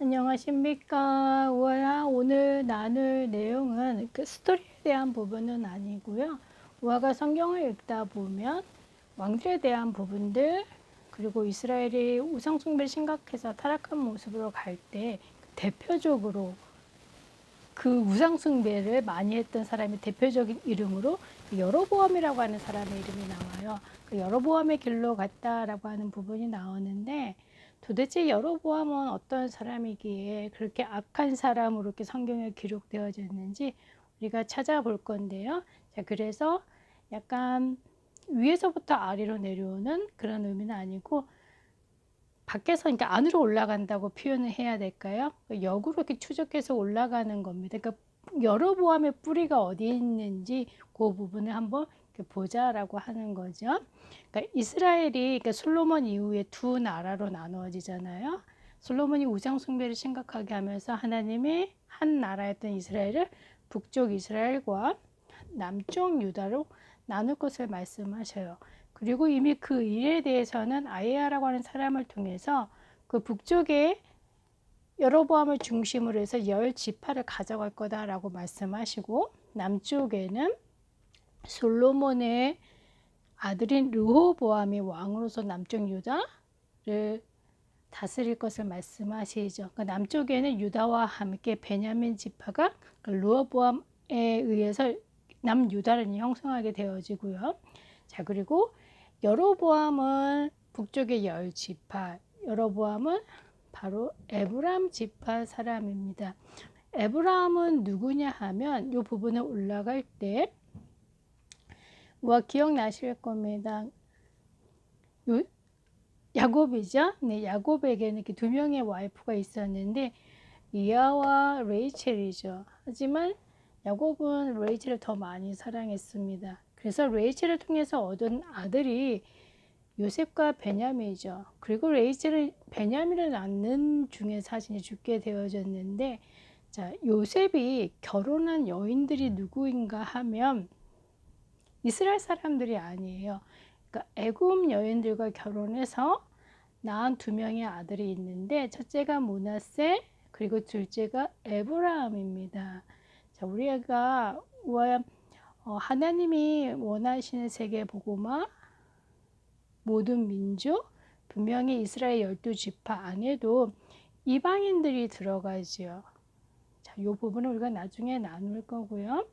안녕하십니까. 오늘 나눌 내용은 그 스토리에 대한 부분은 아니고요. 우아가 성경을 읽다 보면 왕들에 대한 부분들, 그리고 이스라엘이 우상숭배를 심각해서 타락한 모습으로 갈 때 대표적으로 그 우상숭배를 많이 했던 사람의 대표적인 이름으로 여로보암이라고 하는 사람의 이름이 나와요. 그 여로보암의 길로 갔다라고 하는 부분이 나오는데, 도대체 여로보암은 어떤 사람이기에 그렇게 악한 사람으로 이렇게 성경에 기록되어졌는지 우리가 찾아볼 건데요. 자, 그래서 약간 위에서부터 아래로 내려오는 그런 의미는 아니고, 밖에서 그러니까 안으로 올라간다고 표현을 해야 될까요? 역으로 이렇게 추적해서 올라가는 겁니다. 그러니까 여로보암의 뿌리가 어디 있는지 그 부분을 한번 보자라고 하는 거죠. 그러니까 이스라엘이 그러니까 솔로몬 이후에 두 나라로 나누어지잖아요. 솔로몬이 우상 숭배를 심각하게 하면서 하나님의 한 나라였던 이스라엘을 북쪽 이스라엘과 남쪽 유다로 나눌 것을 말씀하셔요. 그리고 이미 그 일에 대해서는 아이야라고 하는 사람을 통해서 그 북쪽에 여로보암을 중심으로 해서 10지파를 가져갈 거다라고 말씀하시고, 남쪽에는 솔로몬의 아들인 르호보암이 왕으로서 남쪽 유다를 다스릴 것을 말씀하시죠. 그러니까 남쪽에는 유다와 함께 베냐민 지파가 르호보암에 의해서 남유다를 형성하게 되어지고요. 자, 그리고 여로보암은 북쪽의 10지파, 여로보암은 바로 에브람 지파 사람입니다. 에브람은 누구냐 하면 이 부분에 올라갈 때 기억나실 겁니다. 야곱이죠. 네, 야곱에게는 이렇게 두 명의 와이프가 있었는데 리아와 레이첼이죠. 하지만 야곱은 레이첼을 더 많이 사랑했습니다. 그래서 레이첼을 통해서 얻은 아들이 요셉과 베냐민이죠. 그리고 레이첼은 베냐민을 낳는 중에 사실 죽게 되어졌는데, 자, 요셉이 결혼한 여인들이 누구인가 하면 이스라엘 사람들이 아니에요. 그러니까 애굽 여인들과 결혼해서 낳은 두 명의 아들이 있는데, 첫째가 므낫세, 그리고 둘째가 에브라함입니다. 자, 우리가 하나님이 원하시는 세계 복음화 모든 민족, 분명히 이스라엘 12지파 안에도 이방인들이 들어가지요. 자, 이 부분은 우리가 나중에 나눌 거고요.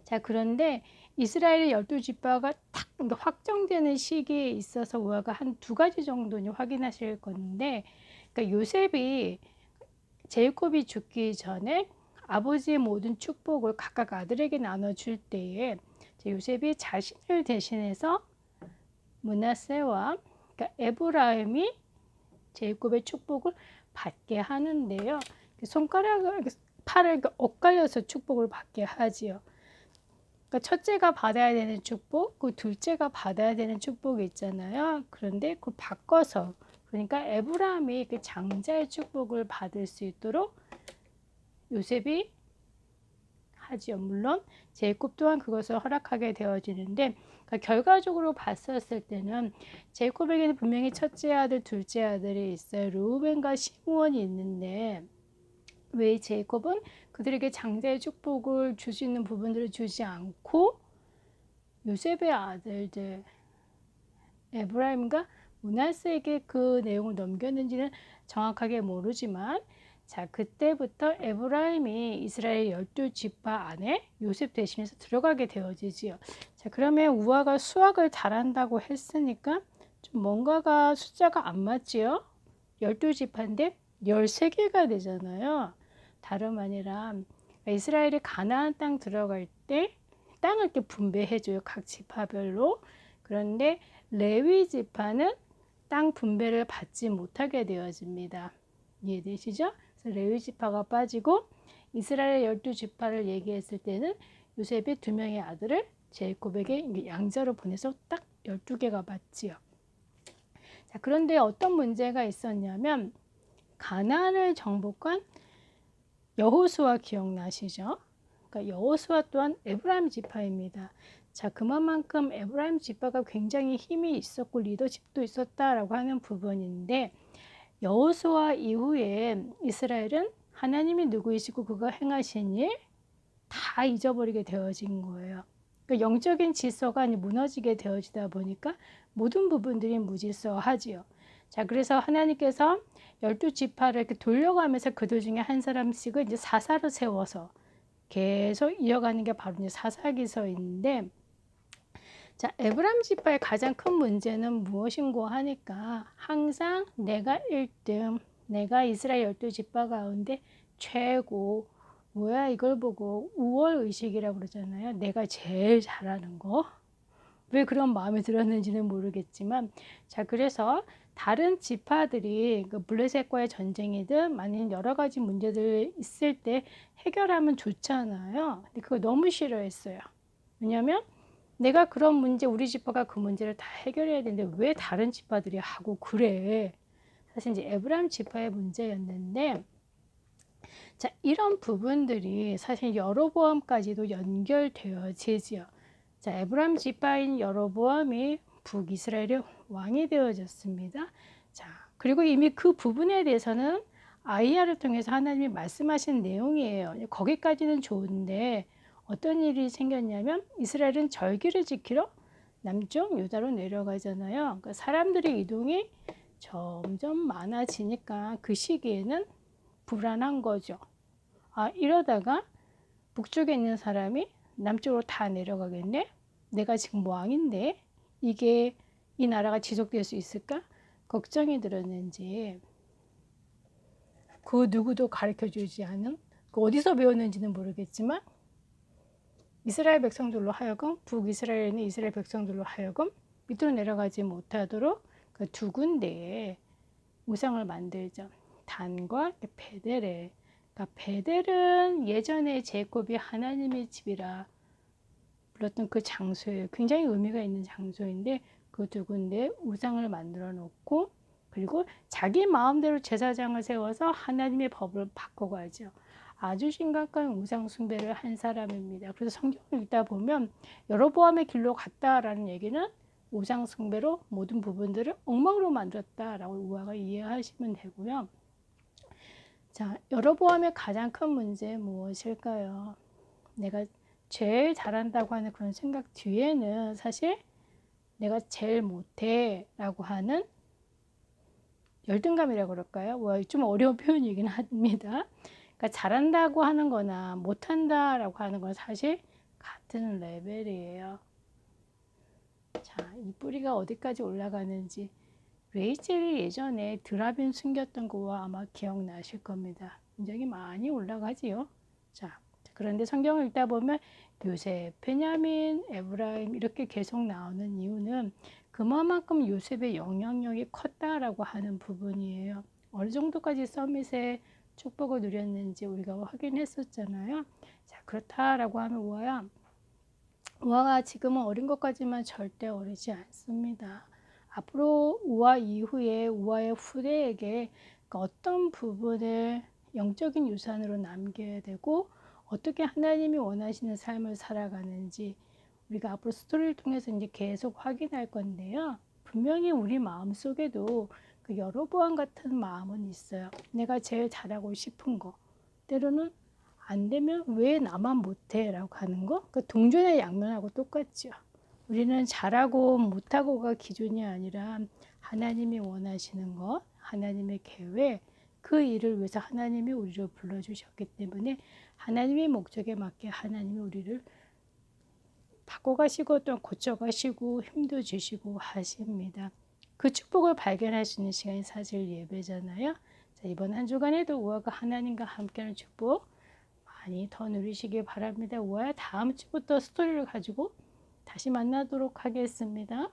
자, 그런데 이스라엘의 12지파가 딱 확정되는 시기에 있어서 우리가 한 두 가지 정도 확인하실 건데, 그러니까 요셉이 제이콥이 죽기 전에 아버지의 모든 축복을 각각 아들에게 나눠줄 때에 요셉이 자신을 대신해서 므낫세와 그러니까 에브라임이 제이콥의 축복을 받게 하는데요. 손가락을 팔을 엇갈려서 축복을 받게 하지요. 그러니까 첫째가 받아야 되는 축복, 그 둘째가 받아야 되는 축복이 있잖아요. 그런데 그걸 바꿔서, 그러니까 에브라임이 그 장자의 축복을 받을 수 있도록 요셉이 하지요. 물론 제이콥 또한 그것을 허락하게 되어지는데, 그러니까 결과적으로 봤었을 때는 제이콥에게는 분명히 첫째 아들, 둘째 아들이 있어요. 르우벤과 시므온이 있는데, 왜 제이콥은 그들에게 장자의 축복을 줄 수 있는 부분들을 주지 않고 요셉의 아들들 에브라임과 므낫세에게 그 내용을 넘겼는지는 정확하게 모르지만, 자, 그때부터 에브라임이 이스라엘 12지파 안에 요셉 대신해서 들어가게 되어지지요. 자, 그러면 우아가 수학을 잘한다고 했으니까 좀 뭔가가 숫자가 안 맞지요? 12지파인데 13개가 되잖아요. 다름 아니라 이스라엘이 가나안 땅 들어갈 때 땅을 이렇게 분배해줘요. 각 지파별로. 그런데 레위 지파는 땅 분배를 받지 못하게 되어집니다. 이해되시죠? 그래서 레위 지파가 빠지고 이스라엘 12지파를 얘기했을 때는 요셉의 두 명의 아들을 제이콥에게 양자로 보내서 딱 12개가 맞지요. 자, 그런데 어떤 문제가 있었냐면 가나안을 정복한 여호수아 기억나시죠? 그러니까 여호수아 또한 에브라임 지파입니다. 자, 그만큼 에브라임 지파가 굉장히 힘이 있었고 리더십도 있었다라고 하는 부분인데, 여호수아 이후에 이스라엘은 하나님이 누구이시고 그가 행하신 일 다 잊어버리게 되어진 거예요. 그러니까 영적인 질서가 무너지게 되어지다 보니까 모든 부분들이 무질서하지요. 자, 그래서 하나님께서 12지파를 이렇게 돌려가면서 그들 중에 한 사람씩을 이제 사사로 세워서 계속 이어가는 게 바로 이제 사사기서인데, 자, 에브라임 지파의 가장 큰 문제는 무엇인고 하니까 항상 내가 1등, 내가 이스라엘 12지파 가운데 최고, 뭐야 이걸 보고 우월의식이라고 그러잖아요. 내가 제일 잘하는 거. 왜 그런 마음이 들었는지는 모르겠지만, 자, 그래서 다른 지파들이 그 블레셋과의 전쟁이든 아니면 여러 가지 문제들 있을 때 해결하면 좋잖아요. 근데 그거 너무 싫어했어요. 왜냐면 내가 그런 문제, 우리 지파가 그 문제를 다 해결해야 되는데 왜 다른 지파들이 하고 그래? 사실 이제 에브라임 지파의 문제였는데, 자, 이런 부분들이 사실 여로보암까지도 연결되어지지요. 자, 에브라임 지파인 여로보암이 북이스라엘의 왕이 되어졌습니다. 자, 그리고 이미 그 부분에 대해서는 아이야를 통해서 하나님이 말씀하신 내용이에요. 거기까지는 좋은데 어떤 일이 생겼냐면 이스라엘은 절기를 지키러 남쪽 유다로 내려가잖아요. 그러니까 사람들의 이동이 점점 많아지니까 그 시기에는 불안한 거죠. 아, 이러다가 북쪽에 있는 사람이 남쪽으로 다 내려가겠네? 내가 지금 왕인데 이게 이 나라가 지속될 수 있을까? 걱정이 들었는지 그 누구도 가르쳐주지 않은, 그 어디서 배웠는지는 모르겠지만 이스라엘 백성들로 하여금, 북이스라엘에 있는 이스라엘 백성들로 하여금 밑으로 내려가지 못하도록 그 두 군데에 우상을 만들죠. 단과 베델에. 그러니까 베델은 예전에 제곱이 하나님의 집이라 불렀던 그 장소예요. 굉장히 의미가 있는 장소인데 그 두 군데 우상을 만들어 놓고, 그리고 자기 마음대로 제사장을 세워서 하나님의 법을 바꿔가죠. 아주 심각한 우상 숭배를 한 사람입니다. 그래서 성경을 읽다 보면 여로보암의 길로 갔다라는 얘기는 우상 숭배로 모든 부분들을 엉망으로 만들었다라고 우화가 이해하시면 되고요. 자, 여로보암의 가장 큰 문제 무엇일까요? 내가 제일 잘한다고 하는 그런 생각 뒤에는 사실 내가 제일 못해 라고 하는 열등감이라고 그럴까요? 좀 어려운 표현이긴 합니다. 그러니까 잘한다고 하는 거나 못한다라고 하는 건 사실 같은 레벨이에요. 자, 이 뿌리가 어디까지 올라가는지 레이첼이 예전에 드라빈 숨겼던 거와 아마 기억나실 겁니다. 굉장히 많이 올라가지요. 자, 그런데 성경을 읽다 보면 요셉, 베냐민, 에브라임 이렇게 계속 나오는 이유는 그만큼 요셉의 영향력이 컸다라고 하는 부분이에요. 어느 정도까지 서밋의 축복을 누렸는지 우리가 확인했었잖아요. 자, 그렇다라고 하면 우아가 지금은 어린 것까지만 절대 어리지 않습니다. 앞으로 우아 이후에 우아의 후대에게 어떤 부분을 영적인 유산으로 남겨야 되고 어떻게 하나님이 원하시는 삶을 살아가는지 우리가 앞으로 스토리를 통해서 이제 계속 확인할 건데요. 분명히 우리 마음 속에도 그 여로보암 같은 마음은 있어요. 내가 제일 잘하고 싶은 거. 때로는 안 되면 왜 나만 못해? 라고 하는 거. 그 동전의 양면하고 똑같죠. 우리는 잘하고 못하고가 기준이 아니라 하나님이 원하시는 것, 하나님의 계획, 그 일을 위해서 하나님이 우리를 불러주셨기 때문에 하나님의 목적에 맞게 하나님이 우리를 바꿔가시고 또 고쳐가시고 힘도 주시고 하십니다. 그 축복을 발견할 수 있는 시간이 사실 예배잖아요. 자, 이번 한 주간에도 우아가 하나님과 함께하는 축복 많이 더 누리시길 바랍니다. 우아야 다음 주부터 스토리를 가지고 다시 만나도록 하겠습니다.